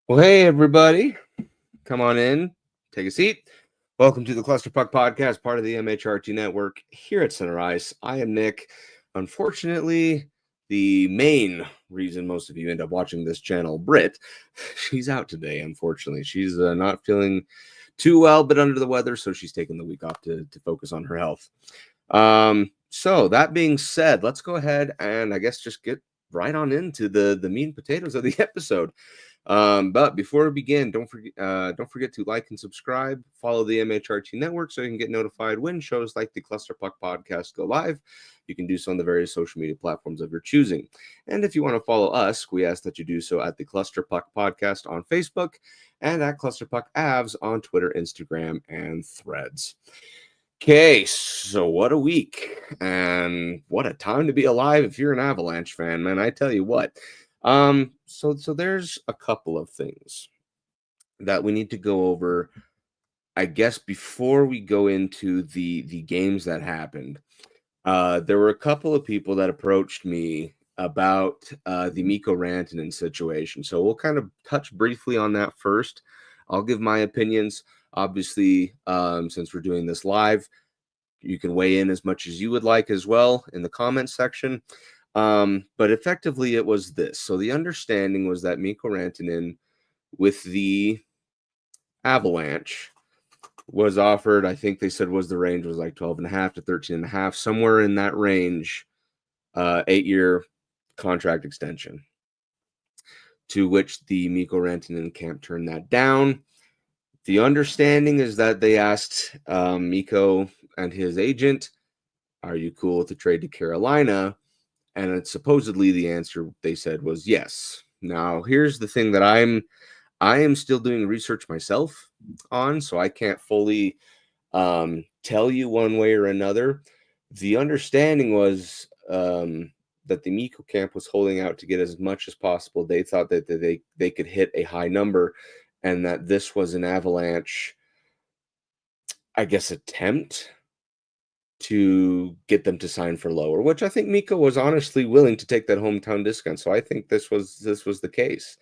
Well, hey, everybody. Come on in, take a seat. Welcome to the Cluster Puck Podcast, part of the MHRT Network here at Center Ice. I am Nick. Unfortunately, the main reason most of you end up watching this channel, Brit, she's out today, unfortunately. She's not feeling too well, but under the weather, so she's taking the week off to focus on her health. So that being said, let's go ahead and I guess just get right on into the meat and potatoes of the episode. But before we begin, don't forget to like and subscribe. Follow the MHRT network so you can get notified when shows like the Cluster Puck podcast go live. You can do so on the various social media platforms of your choosing. And if you want to follow us, we ask that you do so at the Cluster Puck podcast on Facebook and at Cluster Puck Avs on Twitter, Instagram, and Threads. Okay, so what a week and what a time to be alive if you're an Avalanche fan, man. I tell you what. So there's a couple of things that we need to go over, I guess, before we go into the games that happened. There were a couple of people that approached me about the Mikko Rantanen situation. So we'll kind of touch briefly on that first. I'll give my opinions. Obviously, since we're doing this live, you can weigh in as much as you would like as well in the comments section. But effectively, it was this. So the understanding was that Mikko Rantanen with the Avalanche was offered, I think they said was the range was like 12.5 to 13.5, somewhere in that range, 8-year contract extension. To which the Mikko Rantanen camp turned that down. The understanding is that they asked Mikko and his agent, "Are you cool with the trade to Carolina?" And it's supposedly the answer they said was yes. Now, here's the thing that I am still doing research myself on, so I can't fully tell you one way or another. The understanding was that the Mikko camp was holding out to get as much as possible. They thought that they could hit a high number, and that this was an Avalanche, I guess, attempt to get them to sign for lower, which I think Mikko was honestly willing to take that hometown discount. So I think this was the case.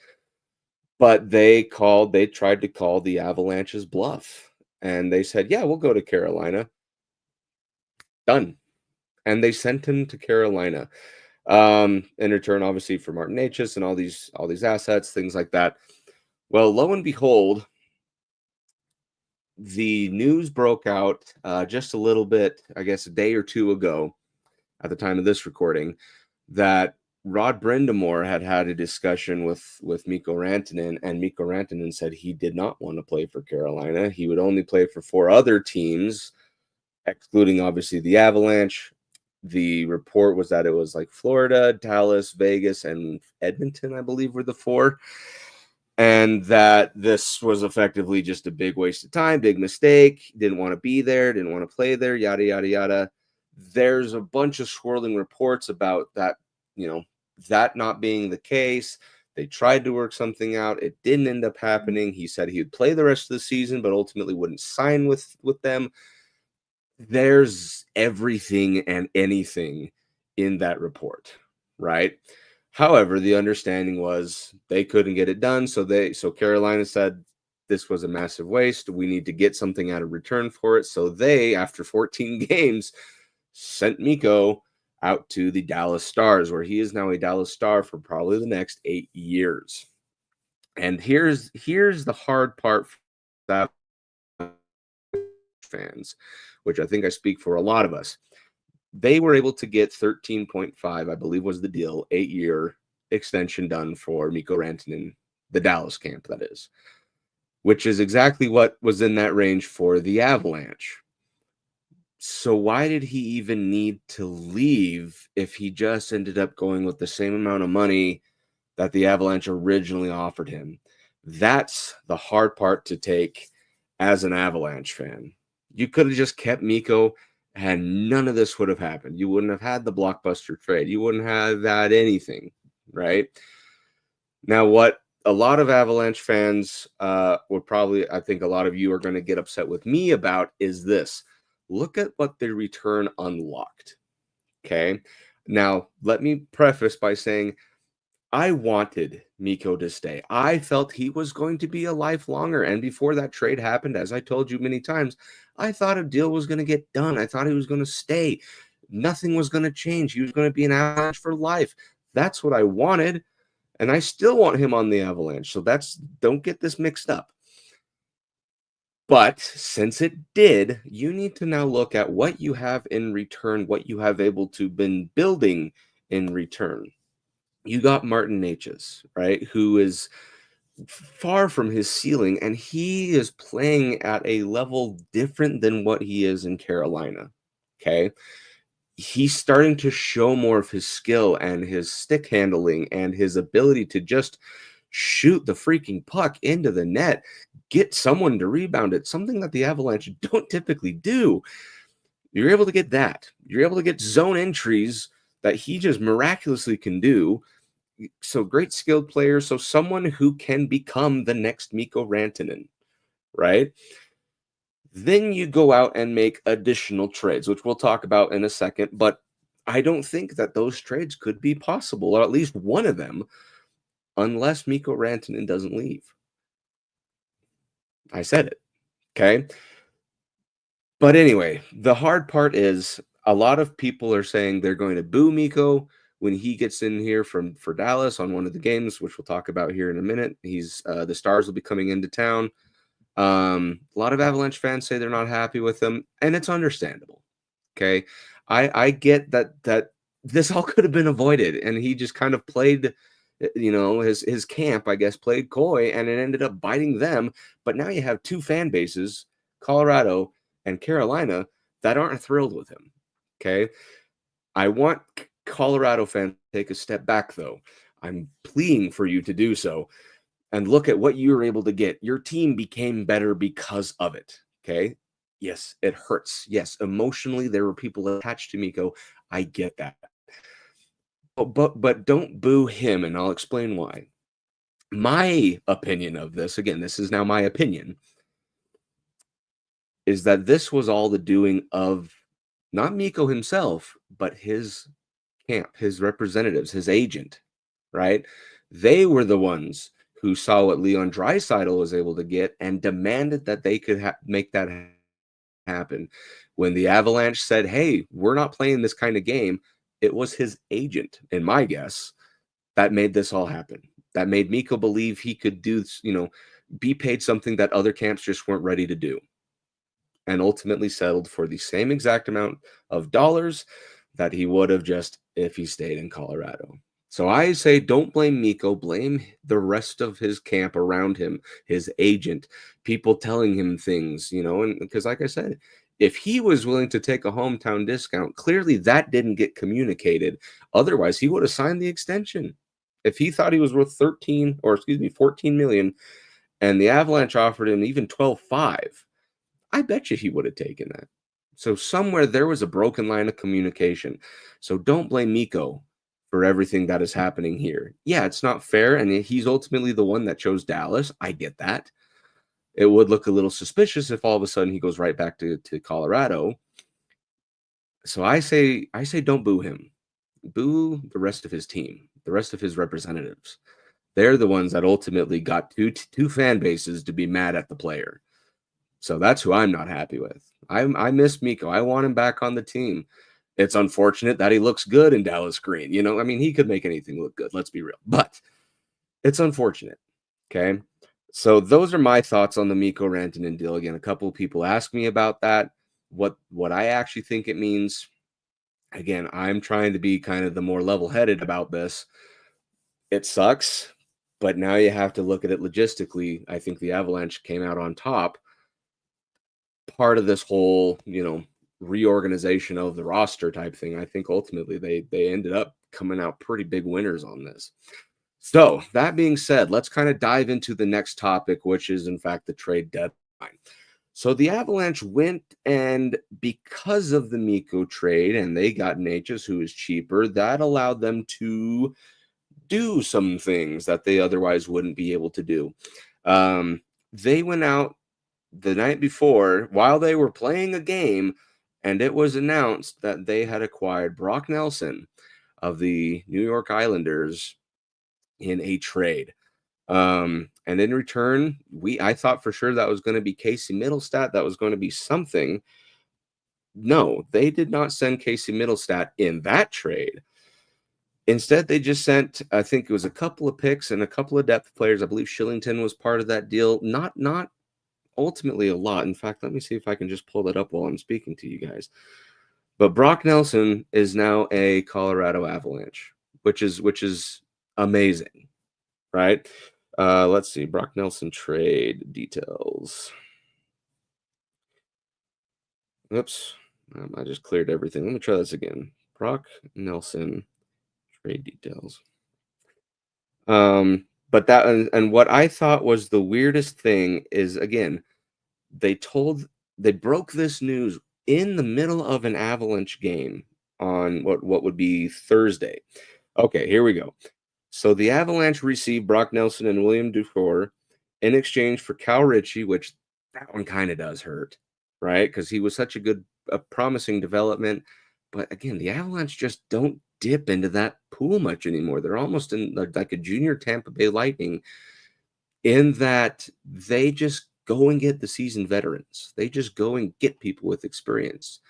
But they tried to call the Avalanche's bluff. And they said, "Yeah, we'll go to Carolina." Done. And they sent him to Carolina. In return, obviously, for Martin Necas and all these assets, things like that. Well, lo and behold, the news broke out just a little bit, I guess, a day or two ago at the time of this recording, that Rod Brindamore had a discussion with Mikko Rantanen, and Mikko Rantanen said he did not want to play for Carolina. He would only play for 4 other teams, excluding obviously the Avalanche. The report was that it was like Florida, Dallas, Vegas, and Edmonton, I believe, were the 4. And that this was effectively just a big waste of time, big mistake. Didn't want to be there, didn't want to play there, yada, yada, yada. There's a bunch of swirling reports about that, that not being the case. They tried to work something out. It didn't end up happening. He said he would play the rest of the season, but ultimately wouldn't sign with them. There's everything and anything in that report, right? However, the understanding was they couldn't get it done. So Carolina said, this was a massive waste. We need to get something out of return for it. So they, after 14 games, sent Mikko out to the Dallas Stars, where he is now a Dallas Star for probably the next 8 years. And here's the hard part for that fans, which I think I speak for a lot of us. They were able to get 13.5, I believe was the deal, 8-year extension done for Mikko Rantanen, the Dallas camp, that is, which is exactly what was in that range for the Avalanche. So why did he even need to leave if he just ended up going with the same amount of money that the Avalanche originally offered him? That's the hard part to take as an Avalanche fan. You could have just kept Mikko and none of this would have happened. You wouldn't have had the blockbuster trade. You wouldn't have had anything, right? Now, what a lot of Avalanche fans would probably, I think a lot of you are going to get upset with me about is this. Look at what the return unlocked, okay? Now, let me preface by saying I wanted Mikko to stay. I felt he was going to be a lifelonger. And before that trade happened, as I told you many times, I thought a deal was going to get done. I thought he was going to stay. Nothing was going to change. He was going to be an Avalanche for life. That's what I wanted. And I still want him on the Avalanche. So don't get this mixed up. But since it did, you need to now look at what you have in return, what you have able to been building in return. You got Martin Necas, right? Who is far from his ceiling, and he is playing at a level different than what he is in Carolina. Okay. He's starting to show more of his skill and his stick handling and his ability to just shoot the freaking puck into the net, get someone to rebound it, something that the Avalanche don't typically do. You're able to get that. You're able to get zone entries that he just miraculously can do. So great skilled player. So someone who can become the next Mikko Rantanen, right? Then you go out and make additional trades, which we'll talk about in a second. But I don't think that those trades could be possible, or at least one of them, unless Mikko Rantanen doesn't leave. I said it. Okay. But anyway, the hard part is a lot of people are saying they're going to boo Mikko when he gets in here for Dallas on one of the games, which we'll talk about here in a minute. He's the Stars will be coming into town. A lot of Avalanche fans say they're not happy with him, and it's understandable. Okay, I get that this all could have been avoided, and he just kind of played, his camp, I guess, played coy, and it ended up biting them. But now you have two fan bases, Colorado and Carolina, that aren't thrilled with him. Okay, I want Colorado fans to take a step back, though. I'm pleading for you to do so and look at what you were able to get. Your team became better because of it. Okay. Yes, it hurts. Yes, emotionally, there were people attached to Mikko. I get that. But don't boo him, and I'll explain why. My opinion of this, again, this is now my opinion, is that this was all the doing of not Mikko himself, but his camp, his representatives, his agent, right? They were the ones who saw what Leon Draisaitl was able to get and demanded that they could make that happen. When the Avalanche said, hey, we're not playing this kind of game, it was his agent, in my guess, that made this all happen. That made Mikko believe he could do, be paid something that other camps just weren't ready to do. And ultimately settled for the same exact amount of dollars that he would have just if he stayed in Colorado. So I say don't blame Mikko, blame the rest of his camp around him, his agent, people telling him things, and because like I said, if he was willing to take a hometown discount, clearly that didn't get communicated. Otherwise, he would have signed the extension. If he thought he was worth 14 million, and the Avalanche offered him even 12.5, I bet you he would have taken that. So somewhere there was a broken line of communication. So don't blame Mikko for everything that is happening here. Yeah, it's not fair, and he's ultimately the one that chose Dallas. I get that. It would look a little suspicious if all of a sudden he goes right back to Colorado. So I say don't boo him. Boo the rest of his team, the rest of his representatives. They're the ones that ultimately got two fan bases to be mad at the player. So that's who I'm not happy with. I miss Mikko. I want him back on the team. It's unfortunate that he looks good in Dallas green. He could make anything look good. Let's be real. But it's unfortunate. Okay. So those are my thoughts on the Mikko Rantanen deal. Again, a couple of people asked me about that. What I actually think it means. Again, I'm trying to be kind of the more level-headed about this. It sucks, but now you have to look at it logistically. I think the Avalanche came out on top. Part of this whole, reorganization of the roster type thing, I think ultimately they ended up coming out pretty big winners on this. So that being said, let's kind of dive into the next topic, which is in fact the trade deadline. So the Avalanche went, and because of the Mikko trade, and they got Necas, who is cheaper, that allowed them to do some things that they otherwise wouldn't be able to do. They went out the night before while they were playing a game, and it was announced that they had acquired Brock Nelson of the New York Islanders in a trade. And in return, I thought for sure that was going to be Casey Middlestat. That was going to be something. No, they did not send Casey Middlestat in that trade. Instead, they just sent, I think it was a couple of picks and a couple of depth players. I believe Shillington was part of that deal. Not ultimately a lot. In fact, let me see if I can just pull that up while I'm speaking to you guys. But Brock Nelson is now a Colorado Avalanche, which is amazing, right? Let's see, Brock Nelson trade details. Oops, I just cleared everything. Let me try this again. Brock Nelson trade details. But that and what I thought was the weirdest thing is, again, they broke this news in the middle of an Avalanche game on what would be Thursday. Okay, here we go. So the Avalanche received Brock Nelson and William Dufour in exchange for Cal Ritchie, which that one kind of does hurt, right? Because he was such a promising development. But again, the Avalanche just don't dip into that pool much anymore. They're almost in like a junior Tampa Bay Lightning in that they just go and get the seasoned veterans. They just go and get people with experience.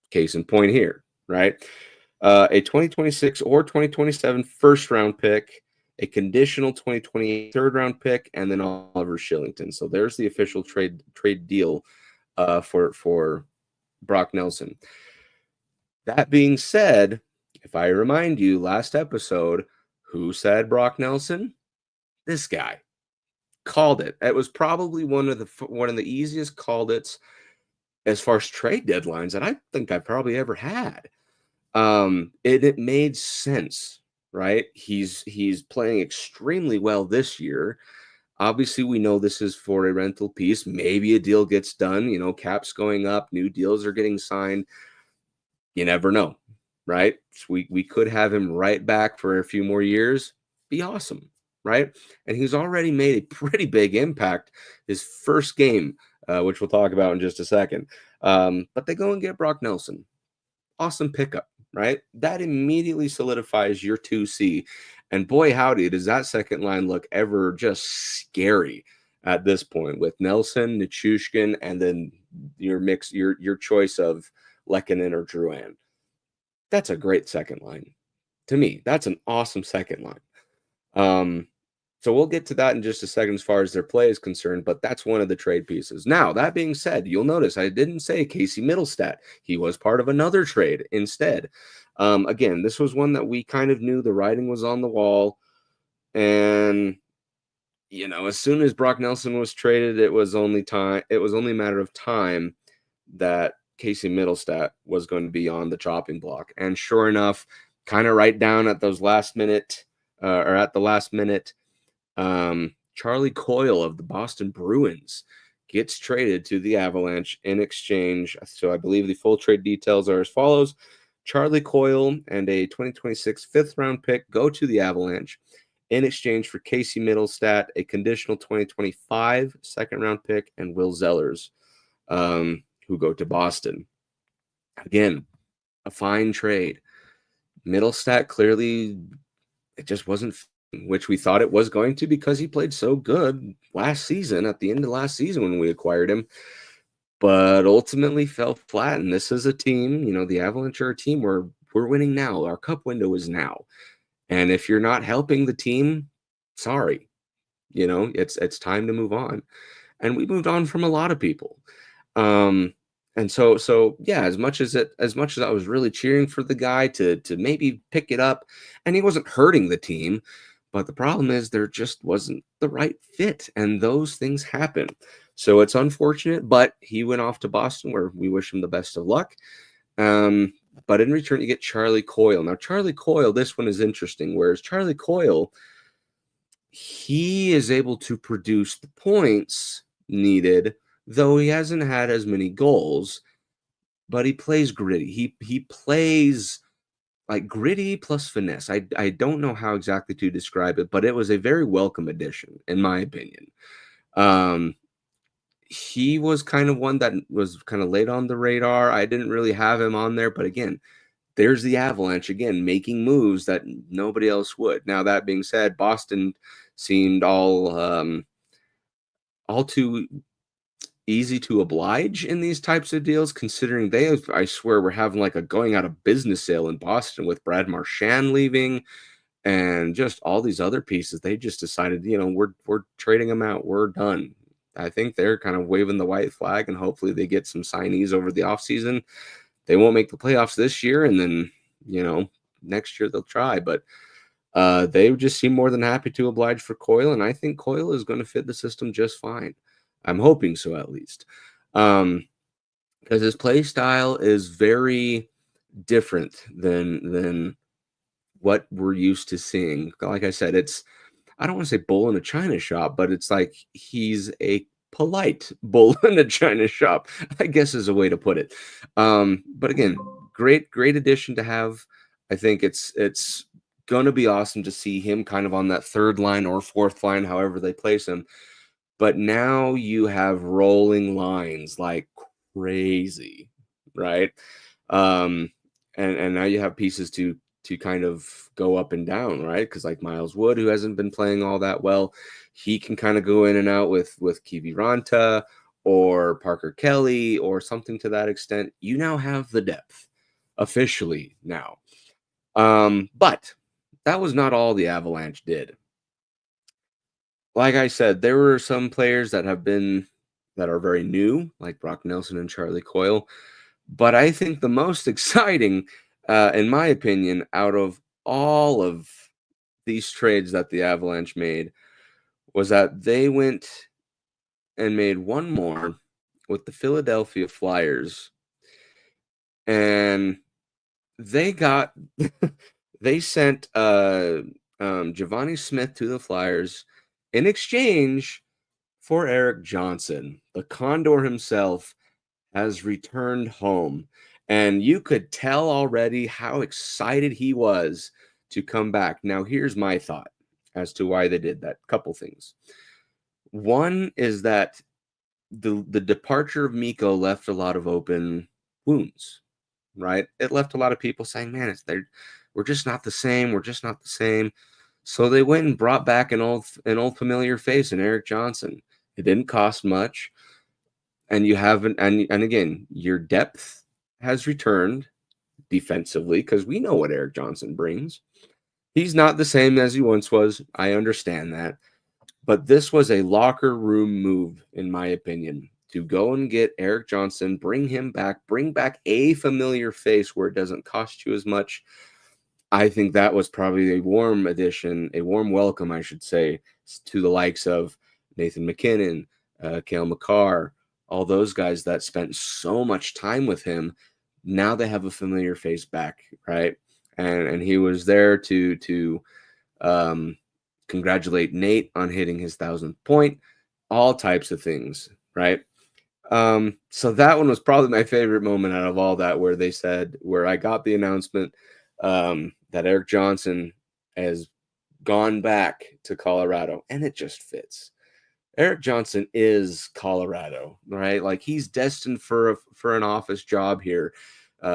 Case in point here, right? A 2026 or 2027 first round pick, a conditional 2028 third round pick, and then Oliver Shillington. So there's the official trade deal for Brock Nelson. That being said, if I remind you, last episode, who said Brock Nelson? This guy called it. It was probably one of the easiest called it's as far as trade deadlines that I think I probably ever had. It made sense, right? He's playing extremely well this year. Obviously, we know this is for a rental piece. Maybe a deal gets done. You know, cap's going up, new deals are getting signed. You never know, right? So we could have him right back for a few more years. Be awesome, right? And he's already made a pretty big impact his first game, which we'll talk about in just a second. But they go and get Brock Nelson. Awesome pickup, right? That immediately solidifies your 2C. And boy, howdy, does that second line look ever just scary at this point with Nelson, Nichushkin, and then your mix, your choice of Lehkonen or Drouin. That's a great second line. To me, that's an awesome second line. So we'll get to that in just a second as far as their play is concerned, but that's one of the trade pieces. Now, that being said, you'll notice I didn't say Casey Middlestat. He was part of another trade instead. Again, this was one that we kind of knew the writing was on the wall. And, you know, as soon as Brock Nelson was traded, it was only a matter of time that Casey Middlestat was going to be on the chopping block. And sure enough, kind of right down at those last minute, Charlie Coyle of the Boston Bruins gets traded to the Avalanche in exchange. So I believe the full trade details are as follows. Charlie Coyle and a 2026 fifth round pick go to the Avalanche in exchange for Casey Middlestat, a conditional 2025 second round pick, and Will Zellers, who go to Boston. Again, a fine trade. Middlestat clearly, it just wasn't, which we thought it was going to because he played so good last season, at the end of last season when we acquired him, but ultimately fell flat. And this is a team, you know, the Avalanche are a team where we're winning now. Our cup window is now. And if you're not helping the team, sorry, you know, it's time to move on. And we moved on from a lot of people. And so yeah, as much as I was really cheering for the guy to maybe pick it up, and he wasn't hurting the team, but the problem is there just wasn't the right fit, and those things happen. So it's unfortunate, but he went off to Boston, where we wish him the best of luck. But in return, you get Charlie Coyle. Now, Charlie Coyle, this one is interesting. Whereas Charlie Coyle, he is able to produce the points needed, though he hasn't had as many goals, but he plays gritty. He plays like gritty plus finesse. I don't know how exactly to describe it, but it was a very welcome addition, in my opinion. He was kind of one that was kind of late on the radar. I didn't really have him on there, but again, there's the Avalanche again, making moves that nobody else would. Now, that being said, Boston seemed all too easy to oblige in these types of deals, considering they, I swear, were having like a going out of business sale in Boston with Brad Marchand leaving and just all these other pieces. They just decided, we're trading them out. We're done. I think they're kind of waving the white flag, and hopefully they get some signees over the offseason. They won't make the playoffs this year, and then, next year they'll try. But they just seem more than happy to oblige for Coyle, and I think Coyle is going to fit the system just fine. I'm hoping so, at least. Because his play style is very different than what we're used to seeing. Like I said, I don't want to say bull in a china shop, but it's like he's a polite bull in a china shop, I guess is a way to put it. But again, great addition to have. I think it's going to be awesome to see him kind of on that third line or fourth line, however they place him. But now you have rolling lines like crazy, right? And now you have pieces to kind of go up and down, right? Because like Miles Wood, who hasn't been playing all that well, he can kind of go in and out with Kiviranta or Parker Kelly or something to that extent. You now have the depth officially now. But that was not all the Avalanche did. Like I said, there were some players that are very new, like Brock Nelson and Charlie Coyle. But I think the most exciting, in my opinion, out of all of these trades that the Avalanche made was that they went and made one more with the Philadelphia Flyers. And they sent Giovanni Smith to the Flyers in exchange for Erik Johnson. The Condor himself has returned home. And you could tell already how excited he was to come back. Now, here's my thought as to why they did that. Couple things. One is that the departure of Mikko left a lot of open wounds, right? It left a lot of people saying, man, we're just not the same. We're just not the same. So they went and brought back an old familiar face in Erik Johnson. It didn't cost much. And you haven't, and again, your depth has returned defensively because we know what Erik Johnson brings. He's not the same as he once was. I understand that. But this was a locker room move, in my opinion, to go and get Erik Johnson, bring him back, bring back a familiar face where it doesn't cost you as much. I think that was probably a warm addition, a warm welcome, I should say, to the likes of Nathan McKinnon, Cale Makar, all those guys that spent so much time with him. Now they have a familiar face back, right? And he was there to congratulate Nate on hitting his 1,000th point, all types of things, right? So that one was probably my favorite moment out of all that, where I got the announcement that Erik Johnson has gone back to Colorado, and it just fits. Erik Johnson is Colorado, right? Like he's destined for an office job here.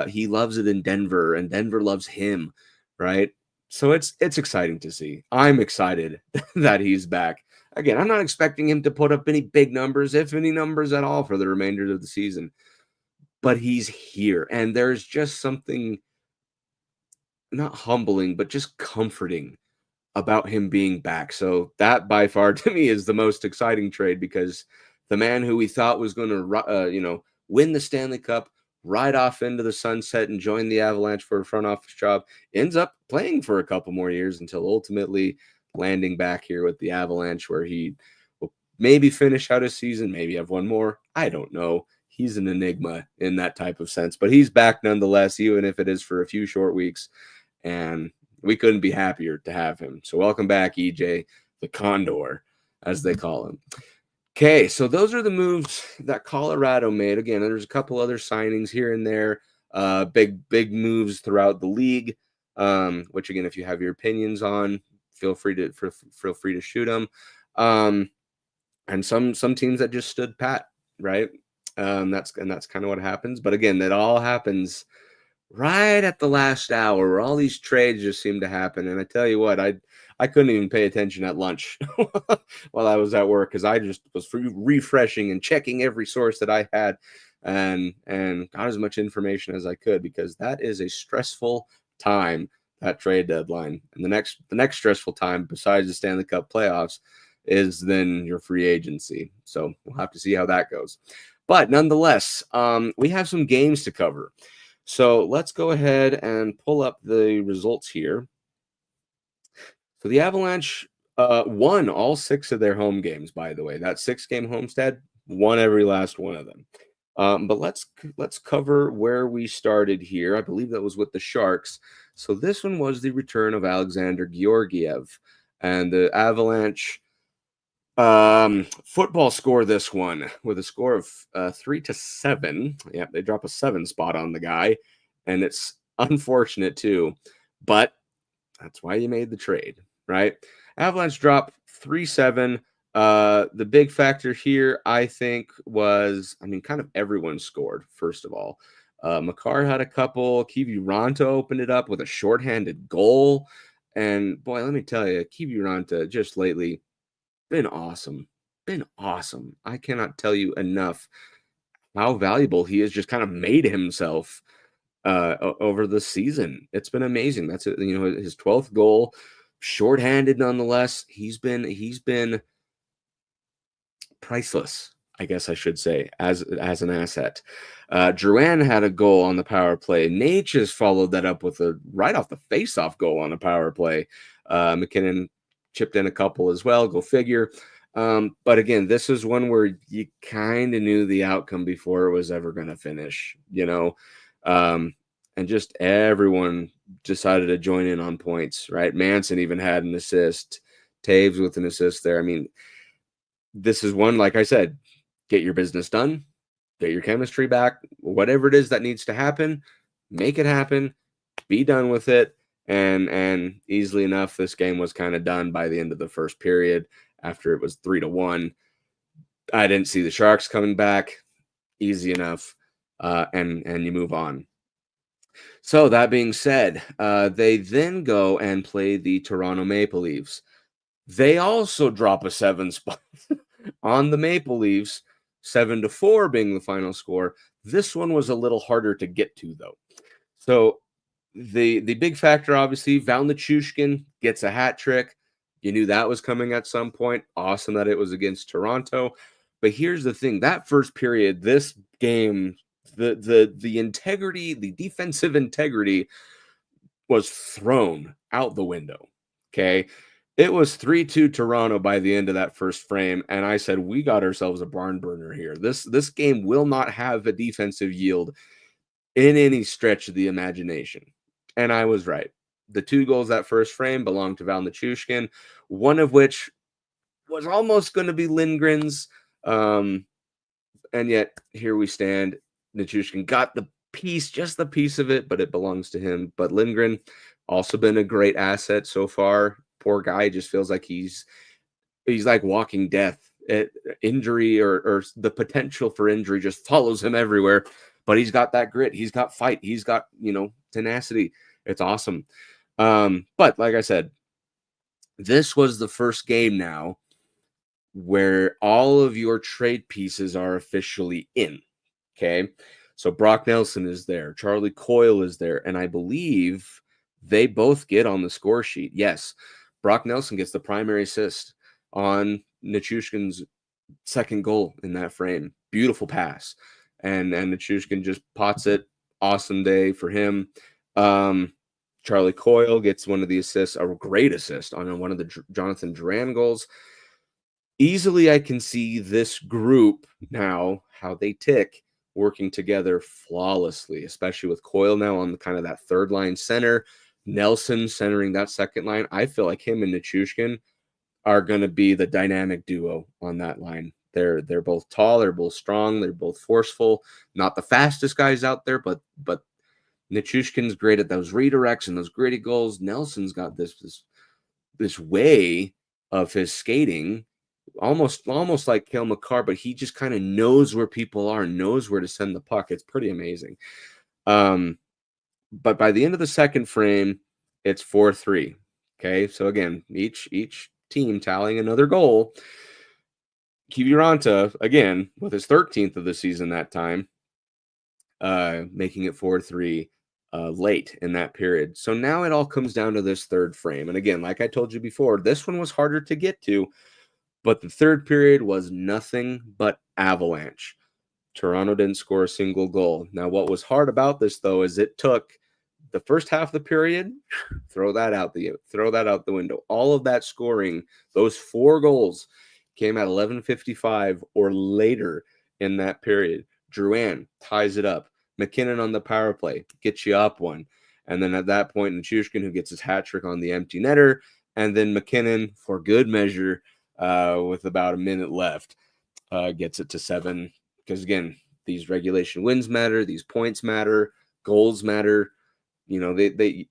He loves it in Denver, and Denver loves him, right? So it's exciting to see. I'm excited that he's back. Again, I'm not expecting him to put up any big numbers, if any numbers at all, for the remainder of the season. But he's here, and there's just something not humbling, but just comforting about him being back. So that by far to me is the most exciting trade, because the man who we thought was going to, win the Stanley Cup, ride off into the sunset and join the Avalanche for a front office job, ends up playing for a couple more years until ultimately landing back here with the Avalanche, where he will maybe finish out his season, maybe have one more. I don't know. He's an enigma in that type of sense, but he's back nonetheless, even if it is for a few short weeks. And we couldn't be happier to have him. So welcome back, EJ, the Condor, as they call him. Okay, so those are the moves that Colorado made. Again, there's a couple other signings here and there, big moves throughout the league, which, again, if you have your opinions on, feel free to shoot them. And some teams that just stood pat, right? That's kind of what happens. But again, that all happens right at the last hour where all these trades just seem to happen. And I tell you what, I couldn't even pay attention at lunch while I was at work because I just was refreshing and checking every source that I had and got as much information as I could because that is a stressful time, that trade deadline. And the next stressful time besides the Stanley Cup playoffs is then your free agency. So we'll have to see how that goes. But nonetheless, we have some games to cover. So let's go ahead and pull up the results here. So the Avalanche won all 6 of their home games, by the way. That 6-game homestand won every last one of them. But let's cover where we started here. I believe that was with the Sharks. So this one was the return of Alexander Georgiev, and the Avalanche football score this one with a score of 3-7. Yeah, they drop a 7 spot on the guy, and it's unfortunate too, but that's why you made the trade, right? Avalanche drop 3-7. The big factor here, I think, was, I mean, kind of everyone scored, first of all. Makar had a couple. Kiviranta opened it up with a shorthanded goal. And boy, let me tell you, Kiviranta just lately been awesome. Been awesome. I cannot tell you enough how valuable he has just kind of made himself over the season. It's been amazing. That's it, you know, his 12th goal, shorthanded nonetheless. He's been priceless, I guess I should say, as an asset. Drouin had a goal on the power play. Natchez followed that up with a right off the face-off goal on a power play. McKinnon chipped in a couple as well. Go figure. But again, this is one where you kind of knew the outcome before it was ever going to finish, you know. And just everyone decided to join in on points, right? Manson even had an assist. Taves with an assist there. I mean, this is one, like I said, get your business done, get your chemistry back, whatever it is that needs to happen, make it happen, be done with it. And easily enough, this game was kind of done by the end of the first period after it was 3-1. I didn't see the Sharks coming back. Easy enough. And you move on. So that being said, they then go and play the Toronto Maple Leafs. They also drop a 7 spot on the Maple Leafs, 7-4 being the final score. This one was a little harder to get to, though. So the big factor, obviously, Val Nichushkin gets a hat trick. You knew that was coming at some point. Awesome that it was against Toronto. But here's the thing. That first period, this game, the integrity, the defensive integrity was thrown out the window. Okay. It was 3-2 Toronto by the end of that first frame. And I said, we got ourselves a barn burner here. This game will not have a defensive yield in any stretch of the imagination. And I was right. The 2 goals that first frame belonged to Val Nichushkin, one of which was almost going to be Lindgren's. And yet here we stand. Nichushkin got the piece, just the piece of it, but it belongs to him. But Lindgren also been a great asset so far. Poor guy just feels like he's like walking death. Injury or the potential for injury just follows him everywhere. But he's got that grit. He's got fight. He's got, tenacity. It's awesome. But like I said, this was the first game now where all of your trade pieces are officially in. Okay. So Brock Nelson is there. Charlie Coyle is there. And I believe they both get on the score sheet. Yes. Brock Nelson gets the primary assist on Nichushkin's second goal in that frame. Beautiful pass. And Nichushkin just pots it. Awesome day for him. Charlie Coyle gets one of the assists, a great assist on one of the Jonathan Drouin goals. Easily, I can see this group now, how they tick, working together flawlessly, especially with Coyle now on kind of that third line center. Nelson centering that second line. I feel like him and Nichushkin are going to be the dynamic duo on that line. They're both tall, they're both strong, they're both forceful. Not the fastest guys out there, but Nichushkin's great at those redirects and those gritty goals. Nelson's got this way of his skating, almost like Cale Makar, but he just kind of knows where people are, knows where to send the puck. It's pretty amazing. But by the end of the second frame, it's 4-3. Okay, so again, each team tallying another goal. Kiviranta, again, with his 13th of the season that time, making it 4-3 late in that period. So now it all comes down to this third frame. And again, like I told you before, this one was harder to get to, but the third period was nothing but Avalanche. Toronto didn't score a single goal. Now, what was hard about this, though, is it took the first half of the period, throw that out the window. All of that scoring, those 4 goals came at 11:55 or later in that period. Drouin ties it up. McKinnon on the power play gets you up one. And then at that point, Nichushkin, who gets his hat trick on the empty netter, and then McKinnon, for good measure, with about a minute left, gets it to 7. Because again, these regulation wins matter, these points matter, goals matter. You know, they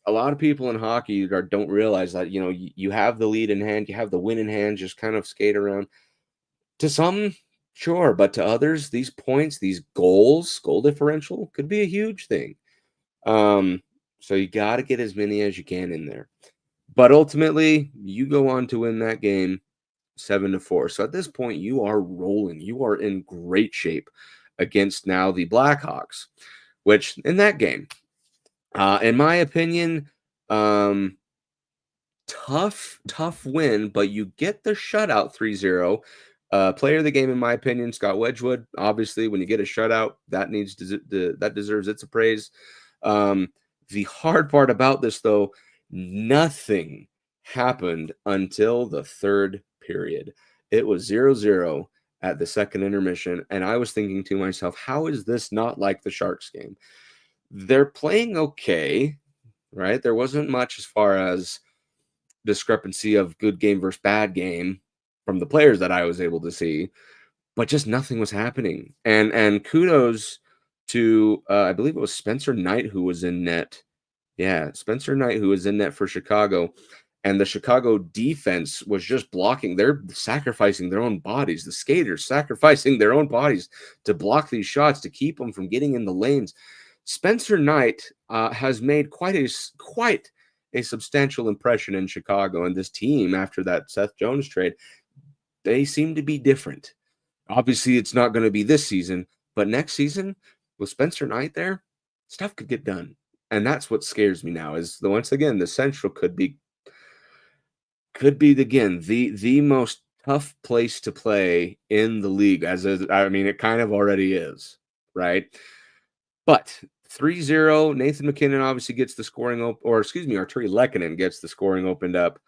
a lot of people in hockey don't realize that, you know, you have the lead in hand, you have the win in hand, just kind of skate around. To some, sure, but to others, these points, these goal differential could be a huge thing. So you got to get as many as you can in there. But ultimately, you go on to win that game 7-4. So at this point, you are rolling. You are in great shape against now the Blackhawks, which in that game, in my opinion, tough win, but you get the shutout 3-0. Player of the game, in my opinion, Scott Wedgwood. Obviously, when you get a shutout, that deserves its praise. The hard part about this, though, nothing happened until the third period. It was 0-0 at the second intermission, and I was thinking to myself, how is this not like the Sharks game? They're playing okay, right? There wasn't much as far as discrepancy of good game versus bad game from the players that I was able to see, but just nothing was happening. And kudos to I believe it was Spencer Knight who was in net. Yeah, Spencer Knight who was in net for Chicago. And the Chicago defense was just blocking. They're sacrificing their own bodies. The skaters sacrificing their own bodies to block these shots, to keep them from getting in the lanes. Spencer Knight has made quite a substantial impression in Chicago, and this team, after that Seth Jones trade, they seem to be different. Obviously, it's not going to be this season, but next season, with Spencer Knight there, stuff could get done. And that's what scares me now, is once again, the Central could be again the most tough place to play in the league, it kind of already is, right? But 3-0, Nathan McKinnon obviously gets the scoring Arturi Lehkonen gets the scoring opened up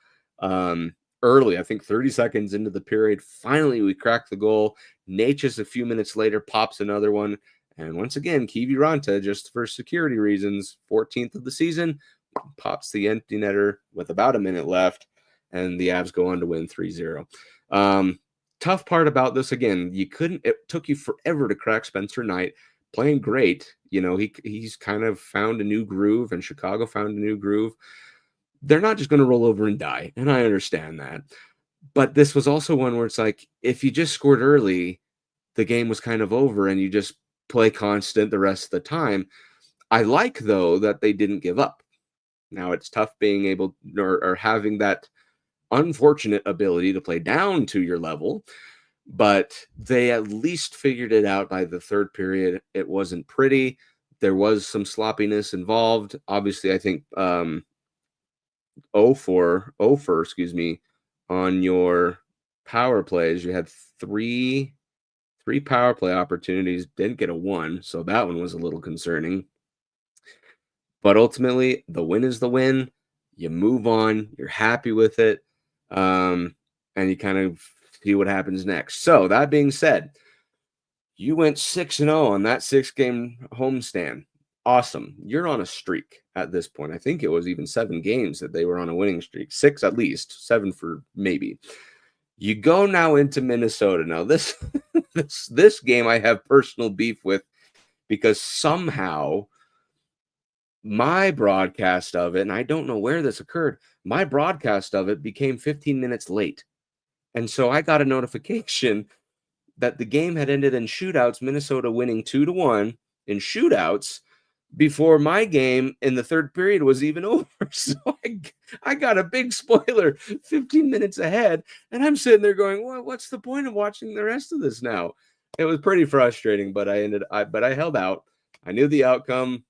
early, I think 30 seconds into the period. Finally, we crack the goal. Natchez a few minutes later pops another one. And once again, Kiviranta, just for security reasons, 14th of the season, pops the empty netter with about a minute left, and the Avs go on to win 3-0. Tough part about this, again, it took you forever to crack Spencer Knight. Playing great, you know, he's kind of found a new groove, and Chicago found a new groove. They're not just going to roll over and die, and I understand that. But this was also one where it's like, if you just scored early, the game was kind of over, and you just play constant the rest of the time. I like, though, that they didn't give up. Now, it's tough being able or having that unfortunate ability to play down to your level, but they at least figured it out by the third period. It wasn't pretty. There was some sloppiness involved. Obviously, I think 0-4, on your power plays. You had three power play opportunities, didn't get a 1, so that one was a little concerning. But ultimately, the win is the win. You move on. You're happy with it. And you kind of see what happens next. So that being said, you went 6-0 on that 6-game homestand. Awesome. You're on a streak at this point. I think it was even 7 games that they were on a winning streak. 6 at least, 7 for maybe. You go now into Minnesota. Now this this game I have personal beef with, because somehow my broadcast of it, and I don't know where this occurred, my broadcast of it became 15 minutes late. And so I got a notification that the game had ended in shootouts, Minnesota winning 2-1 in shootouts. before my game in the third period was even over. So I got a big spoiler 15 minutes ahead, and I'm sitting there going, well, what's the point of watching the rest of this now? It was pretty frustrating, but I held out. I knew the outcome.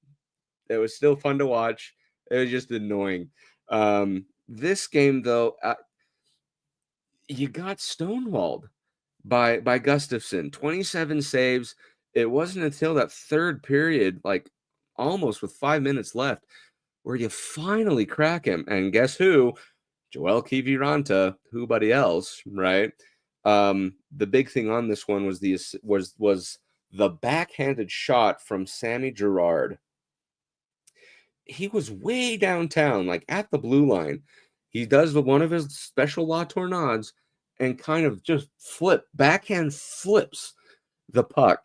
It was still fun to watch. It was just annoying. This game, though, you got stonewalled by Gustafson. 27 saves. It wasn't until that third period, like almost with 5 minutes left, where you finally crack him. And guess who? Joel Kiviranta, whobody else, right? The big thing on this one was the backhanded shot from Sammy Girard. He was way downtown, like at the blue line. He does one of his special La Tornades and kind of just backhand flips the puck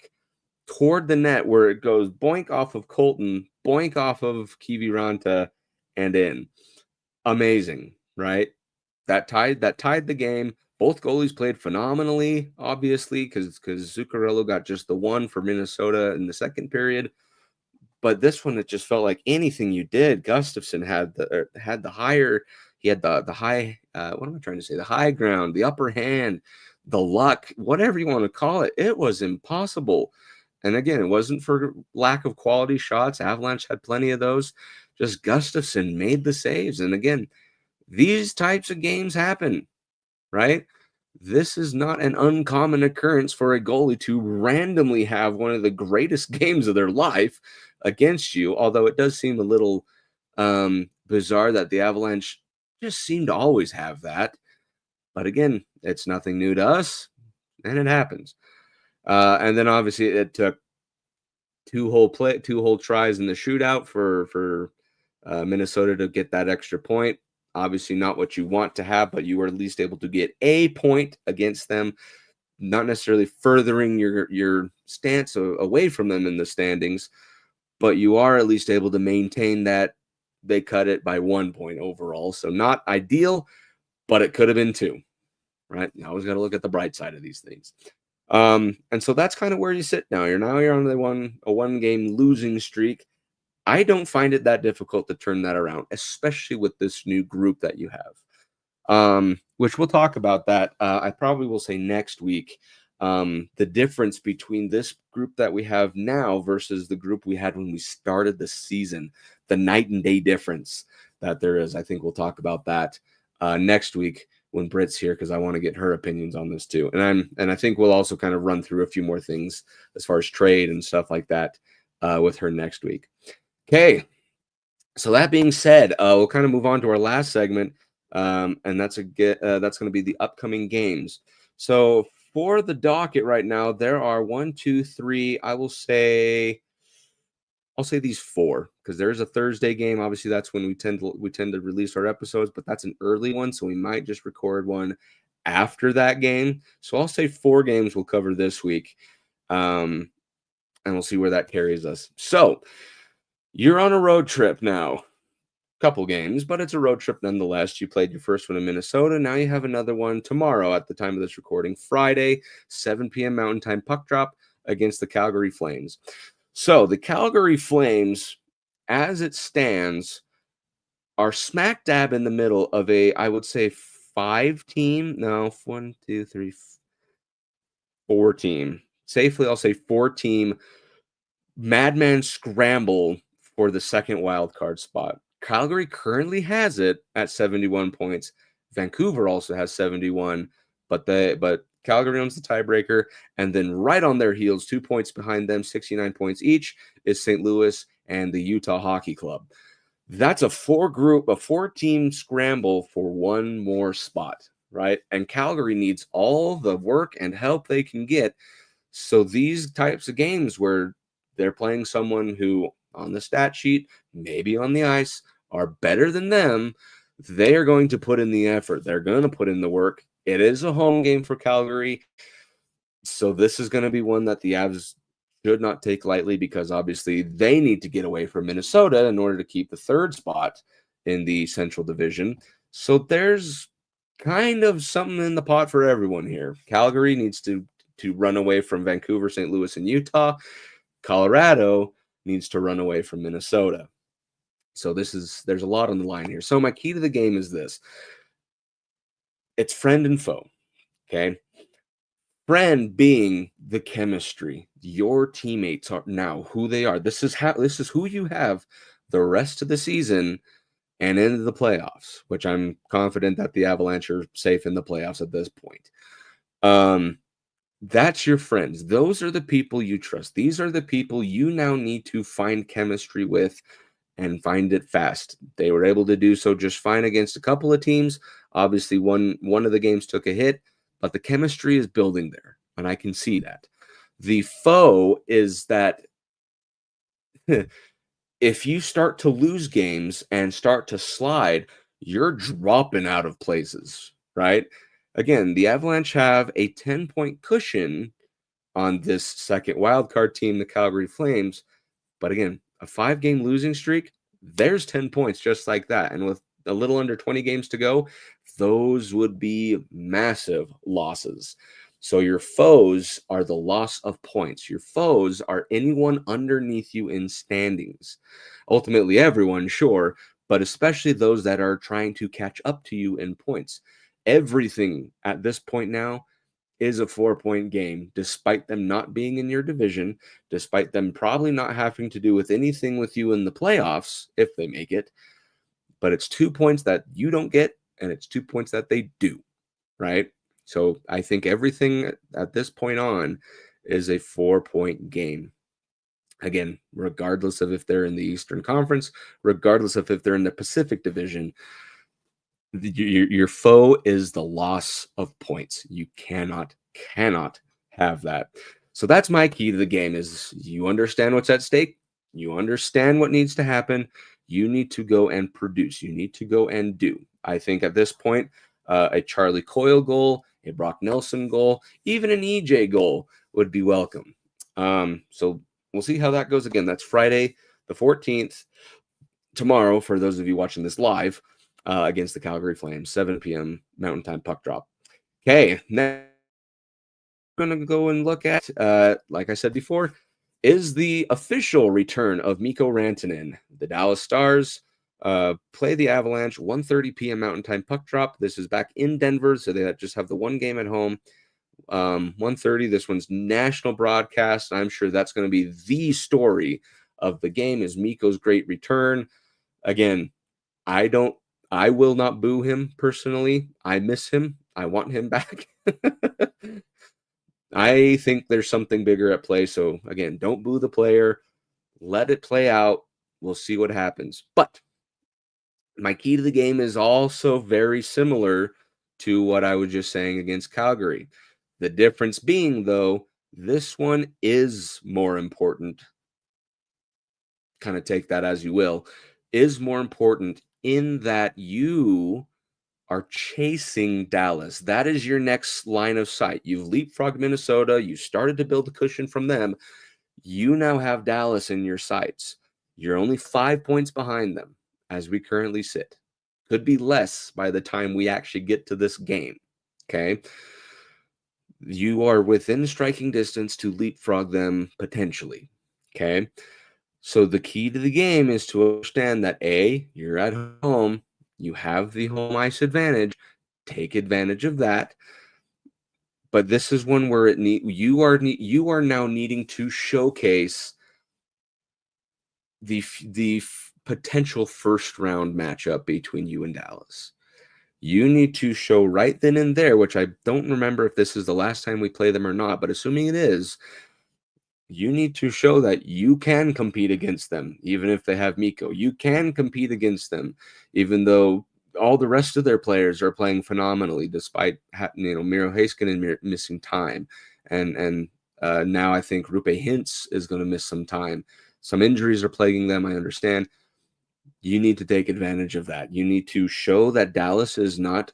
toward the net where it goes boink off of Colton, boink off of Kiviranta, and in. Amazing, right? That tied the game. Both goalies played phenomenally, obviously, because Zuccarello got just the one for Minnesota in the second period. But this one, it just felt like anything you did, Gustafson had the higher. He had the high. What am I trying to say? The high ground, the upper hand, the luck, whatever you want to call it. It was impossible. And again, it wasn't for lack of quality shots. Avalanche had plenty of those. Just Gustafson made the saves. And again, these types of games happen, right? This is not an uncommon occurrence for a goalie to randomly have one of the greatest games of their life against you, although it does seem a little bizarre that the Avalanche just seem to always have that. But again, it's nothing new to us, and it happens. And then obviously it took two whole tries in the shootout for Minnesota to get that extra point. Obviously not what you want to have, but you were at least able to get a point against them, not necessarily furthering your stance away from them in the standings, but you are at least able to maintain that they cut it by 1 point overall. So not ideal, but it could have been 2, right? You always got to look at the bright side of these things. And so that's kind of where you sit now. You're on a one game losing streak. I don't find it that difficult to turn that around, especially with this new group that you have, which we'll talk about that. I probably will say next week, the difference between this group that we have now versus the group we had when we started the season, the night and day difference that there is. I think we'll talk about that next week when Brit's here, because I want to get her opinions on this too. And I think we'll also kind of run through a few more things as far as trade and stuff like that with her next week. Okay, so that being said, we'll kind of move on to our last segment, and that's going to be the upcoming games. So for the docket right now, there are 1, 2, 3. I'll say these 4 because there's a Thursday game. Obviously, that's when we tend to release our episodes, but that's an early one, so we might just record one after that game. So I'll say 4 games we'll cover this week, and we'll see where that carries us. So you're on a road trip now. Couple games, but it's a road trip nonetheless. You played your first one in Minnesota. Now you have another one tomorrow at the time of this recording, Friday, 7 p.m. Mountain Time puck drop against the Calgary Flames. So the Calgary Flames, as it stands, are smack dab in the middle of I would say 4-team. Safely, I'll say 4-team madman scramble for the second wild card spot. Calgary currently has it at 71 points. Vancouver also has 71, but Calgary owns the tiebreaker. And then right on their heels, 2 points behind them, 69 points each, is St. Louis and the Utah Hockey Club. That's a 4-team scramble for one more spot, right? And Calgary needs all the work and help they can get. So these types of games where they're playing someone who on the stat sheet, maybe on the ice, are better than them, they are going to put in the effort. They're going to put in the work. It is a home game for Calgary. So this is going to be one that the Avs should not take lightly because obviously they need to get away from Minnesota in order to keep the 3rd spot in the Central Division. So there's kind of something in the pot for everyone here. Calgary needs to run away from Vancouver, St. Louis, and Utah. Colorado needs to run away from Minnesota. So there's a lot on the line here. So my key to the game is this. It's friend and foe. Okay. Friend being the chemistry. Your teammates are now who they are. This is who you have the rest of the season and into the playoffs, which I'm confident that the Avalanche are safe in the playoffs at this point. That's your friends. Those are the people you trust. These are the people you now need to find chemistry with and find it fast. They were able to do so just fine against a couple of teams. Obviously, one of the games took a hit, but the chemistry is building there, and I can see that. The foe is that if you start to lose games and start to slide, you're dropping out of places, right? Again, the Avalanche have a 10-point cushion on this second wildcard team, the Calgary Flames. But again, a 5-game losing streak, there's 10 points just like that. And with a little under 20 games to go, those would be massive losses. So your foes are the loss of points. Your foes are anyone underneath you in standings. Ultimately, everyone, sure, but especially those that are trying to catch up to you in points. Everything at this point now is a 4-point game, despite them not being in your division, despite them probably not having to do with anything with you in the playoffs, if they make it. But it's 2 points that you don't get, and it's 2 points that they do, right? So I think everything at this point on is a 4-point game. Again, regardless of if they're in the Eastern Conference, regardless of if they're in the Pacific Division, your foe is the loss of points. You cannot have that. So that's my key to the game is you understand what's at stake. You understand what needs to happen. You need to go and produce. You need to go and do. I think at this point, a Charlie Coyle goal, a Brock Nelson goal, even an EJ goal would be welcome. So we'll see how that goes. Again, that's Friday the 14th, tomorrow, for those of you watching this live, against the Calgary Flames, 7 p.m. Mountain Time puck drop. Okay, next we're going to go and look at, like I said before, is the official return of Mikko Rantanen. The Dallas Stars play the Avalanche, 1:30 p.m. Mountain Time puck drop. This is back in Denver, so they just have the one game at home. 1:30. This one's national broadcast. I'm sure that's going to be the story of the game is Mikko's great return. Again, I will not boo him personally. I miss him. I want him back. I think there's something bigger at play. So again, don't boo the player. Let it play out. We'll see what happens. But my key to the game is also very similar to what I was just saying against Calgary. The difference being, though, this one is more important. Kind of take that as you will. Is more important in that you are chasing Dallas. That is your next line of sight. You've leapfrogged Minnesota. You started to build a cushion from them. You now have Dallas in your sights. You're only 5 points behind them as we currently sit. Could be less by the time we actually get to this game. Okay. You are within striking distance to leapfrog them potentially. Okay. So the key to the game is to understand that A, you're at home. You have the home ice advantage. Take advantage of that. But this is one where you are now needing to showcase the potential first round matchup between you and Dallas. You need to show right then and there, which I don't remember if this is the last time we play them or not, but assuming it is, you need to show that you can compete against them, even if they have Mikko. You can compete against them, even though all the rest of their players are playing phenomenally, despite Miro Heiskanen missing time, and now I think Rupe Hintz is going to miss some time. Some injuries are plaguing them. I understand. You need to take advantage of that. You need to show that Dallas is not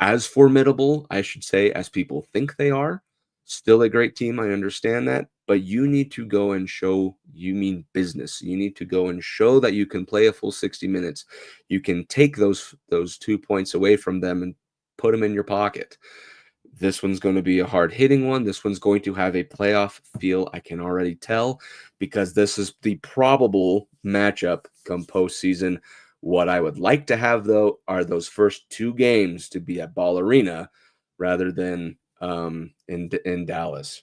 as formidable, I should say, as people think they are. Still a great team. I understand that. But you need to go and show you mean business. You need to go and show that you can play a full 60 minutes. You can take those 2 points away from them and put them in your pocket. This one's going to be a hard-hitting one. This one's going to have a playoff feel, I can already tell, because this is the probable matchup come postseason. What I would like to have, though, are those first 2 games to be at Ball Arena rather than in Dallas.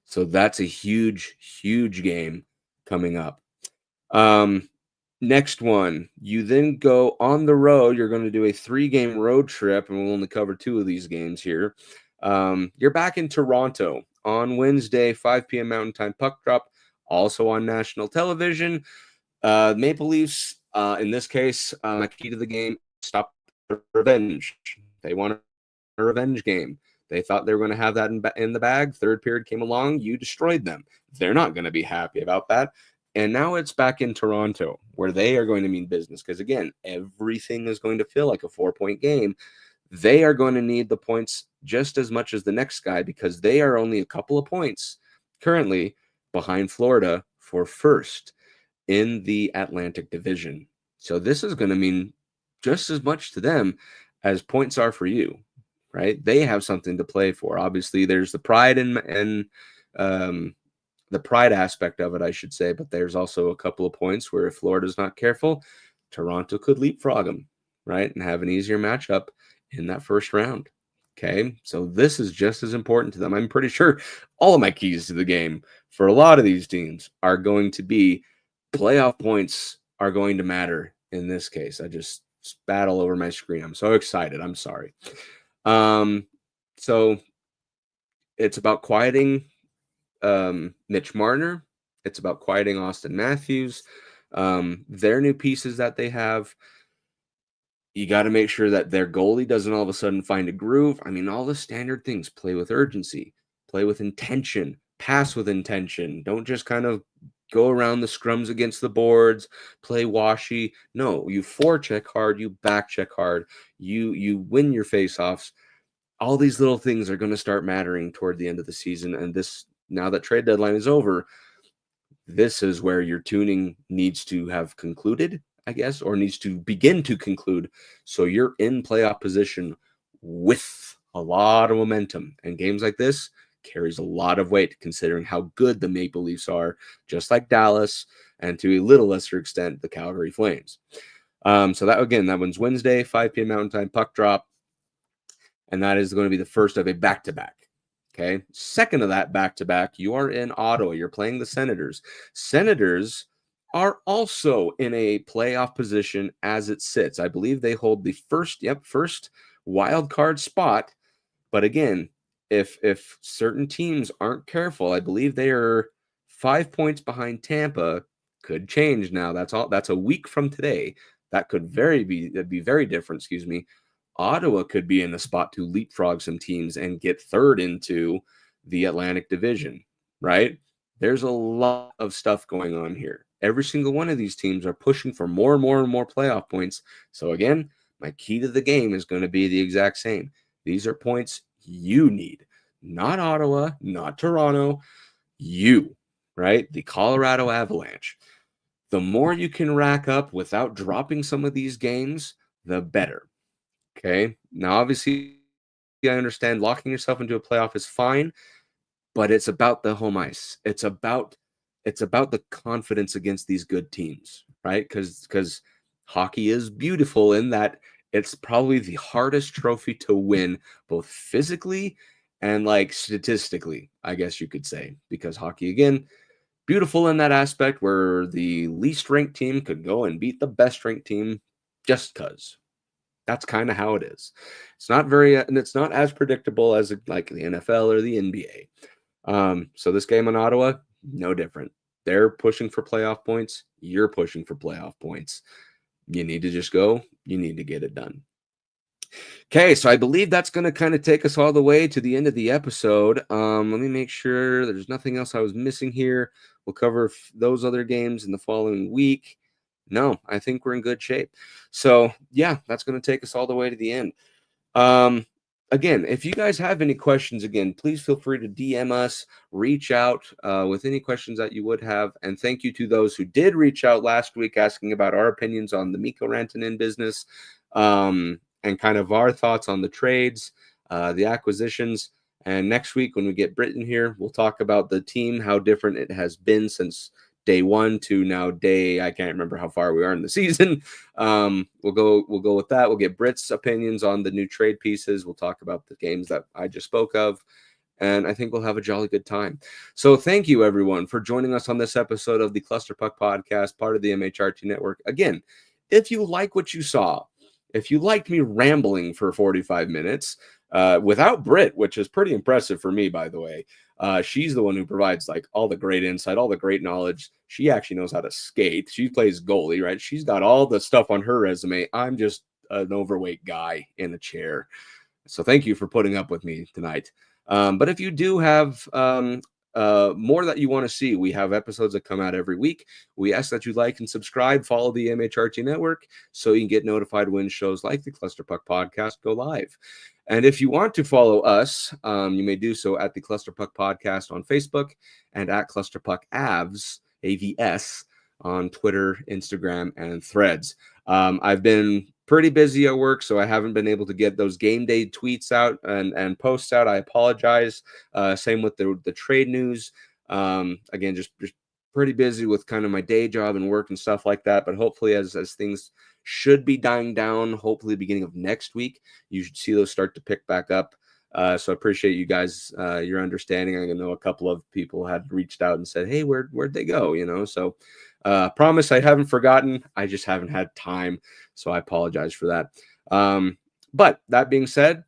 So that's a huge, huge game coming up. Next one, you then go on the road. You're going to do a 3-game road trip, and we'll only cover 2 of these games here. You're back in Toronto on Wednesday, 5 p.m. Mountain Time puck drop, also on national television. Maple Leafs, in this case, my key to the game, stop revenge. They want a revenge game. They thought they were going to have that in the bag. Third period came along. You destroyed them. They're not going to be happy about that. And now it's back in Toronto where they are going to mean business because, again, everything is going to feel like a 4-point game. They are going to need the points just as much as the next guy because they are only a couple of points currently behind Florida for first in the Atlantic Division. So this is going to mean just as much to them as points are for you, right? They have something to play for. Obviously, there's the pride and the pride aspect of it, I should say, but there's also a couple of points where if Florida's not careful, Toronto could leapfrog them, right? And have an easier matchup in that first round. Okay, so this is just as important to them. I'm pretty sure all of my keys to the game for a lot of these teams are going to be playoff points are going to matter in this case. I just spat all over my screen. I'm so excited. I'm sorry. So it's about quieting Mitch Marner. It's about quieting Austin Matthews. Their new pieces that they have. You got to make sure that their goalie doesn't all of a sudden find a groove. I mean, all the standard things: play with urgency, play with intention, pass with intention. Don't just kind of go around the scrums against the boards, play washy. No, you forecheck hard, you back check hard, you win your faceoffs. All these little things are going to start mattering toward the end of the season. And this, now that trade deadline is over, this is where your tuning needs to have concluded, I guess, or needs to begin to conclude. So you're in playoff position with a lot of momentum. And games like this carries a lot of weight considering how good the Maple Leafs are, just like Dallas, and to a little lesser extent, the Calgary Flames. So that, again, that one's Wednesday, 5 p.m. Mountain Time puck drop. And that is going to be the first of a back-to-back. Okay. Second of that back-to-back, you are in Ottawa. You're playing the Senators. Senators are also in a playoff position as it sits. I believe they hold the first wild card spot. But again, if certain teams aren't careful, I believe they are 5 points behind Tampa. Could change now. That's a week from today. That could be very different, excuse me. Ottawa could be in the spot to leapfrog some teams and get third into the Atlantic Division, right? There's a lot of stuff going on here. Every single one of these teams are pushing for more and more and more playoff points. So again, my key to the game is going to be the exact same. These are points you need, not Ottawa, not Toronto, you, right? The Colorado Avalanche. The more you can rack up without dropping some of these games, the better. Okay. Now, obviously, I understand locking yourself into a playoff is fine, but it's about the home ice. It's about the confidence against these good teams, right? Because hockey is beautiful in that it's probably the hardest trophy to win, both physically and like statistically, I guess you could say, because hockey, again, beautiful in that aspect where the least ranked team could go and beat the best ranked team just because. That's kind of how it is. It's not and it's not as predictable as like the NFL or the NBA. So this game in Ottawa, no different. They're pushing for playoff points. You're pushing for playoff points. You need to just go. You need to get it done. Okay, so I believe that's going to kind of take us all the way to the end of the episode. Let me make sure there's nothing else I was missing here. We'll cover those other games in the following week. No, I think we're in good shape. So, yeah, that's going to take us all the way to the end. Again, if you guys have any questions, again, please feel free to DM us, reach out with any questions that you would have. And thank you to those who did reach out last week asking about our opinions on the Mikko Rantanen business and kind of our thoughts on the trades. the acquisitions. And next week, when we get Brit in here, we'll talk about the team, how different it has been since day one to now day, I can't remember how far we are in the season. We'll go with that. We'll get Brit's opinions on the new trade pieces. We'll talk about the games that I just spoke of. And I think we'll have a jolly good time. So thank you, everyone, for joining us on this episode of the Cluster Puck Podcast, part of the MHRT Network. Again, if you like what you saw, if you liked me rambling for 45 minutes without Brit, which is pretty impressive for me, by the way. She's the one who provides like all the great insight, all the great knowledge. She actually knows how to skate. She plays goalie, right? She's got all the stuff on her resume. I'm just an overweight guy in a chair. So thank you for putting up with me tonight. But if you do have more that you want to see, we have episodes that come out every week. We ask that you like and subscribe, follow the MHRT Network so you can get notified when shows like the Cluster Puck Podcast go live. And if you want to follow us, you may do so at the Cluster Puck Podcast on Facebook and at Cluster Puck AVS, AVS, on Twitter, Instagram, and Threads. I've been pretty busy at work, so I haven't been able to get those game day tweets out and posts out. I apologize. Same with the trade news. Again, just pretty busy with kind of my day job and work and stuff like that. But hopefully, as things should be dying down, hopefully beginning of next week, you should see those start to pick back up. So I appreciate you guys, your understanding. I know a couple of people had reached out and said, hey, where'd they go? So promise I haven't forgotten. I just haven't had time. So I apologize for that. But that being said,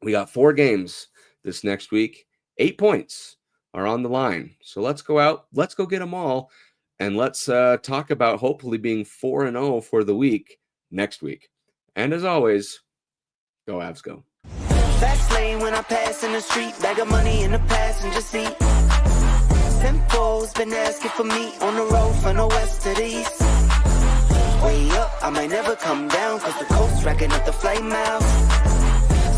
we got 4 games this next week. 8 points are on the line. So let's go out. Let's go get them all. And let's talk about hopefully being 4-0 for the week next week. And as always, go Avs go. Fast lane when I pass in the street, bag of money in the passenger seat. Simcoe's been asking for me on the road from the west to the east. Way up, I might never come down, cause the coast racking up the flight miles.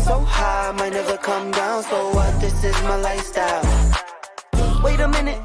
So high, I might never come down, so what, this is my lifestyle. Wait a minute.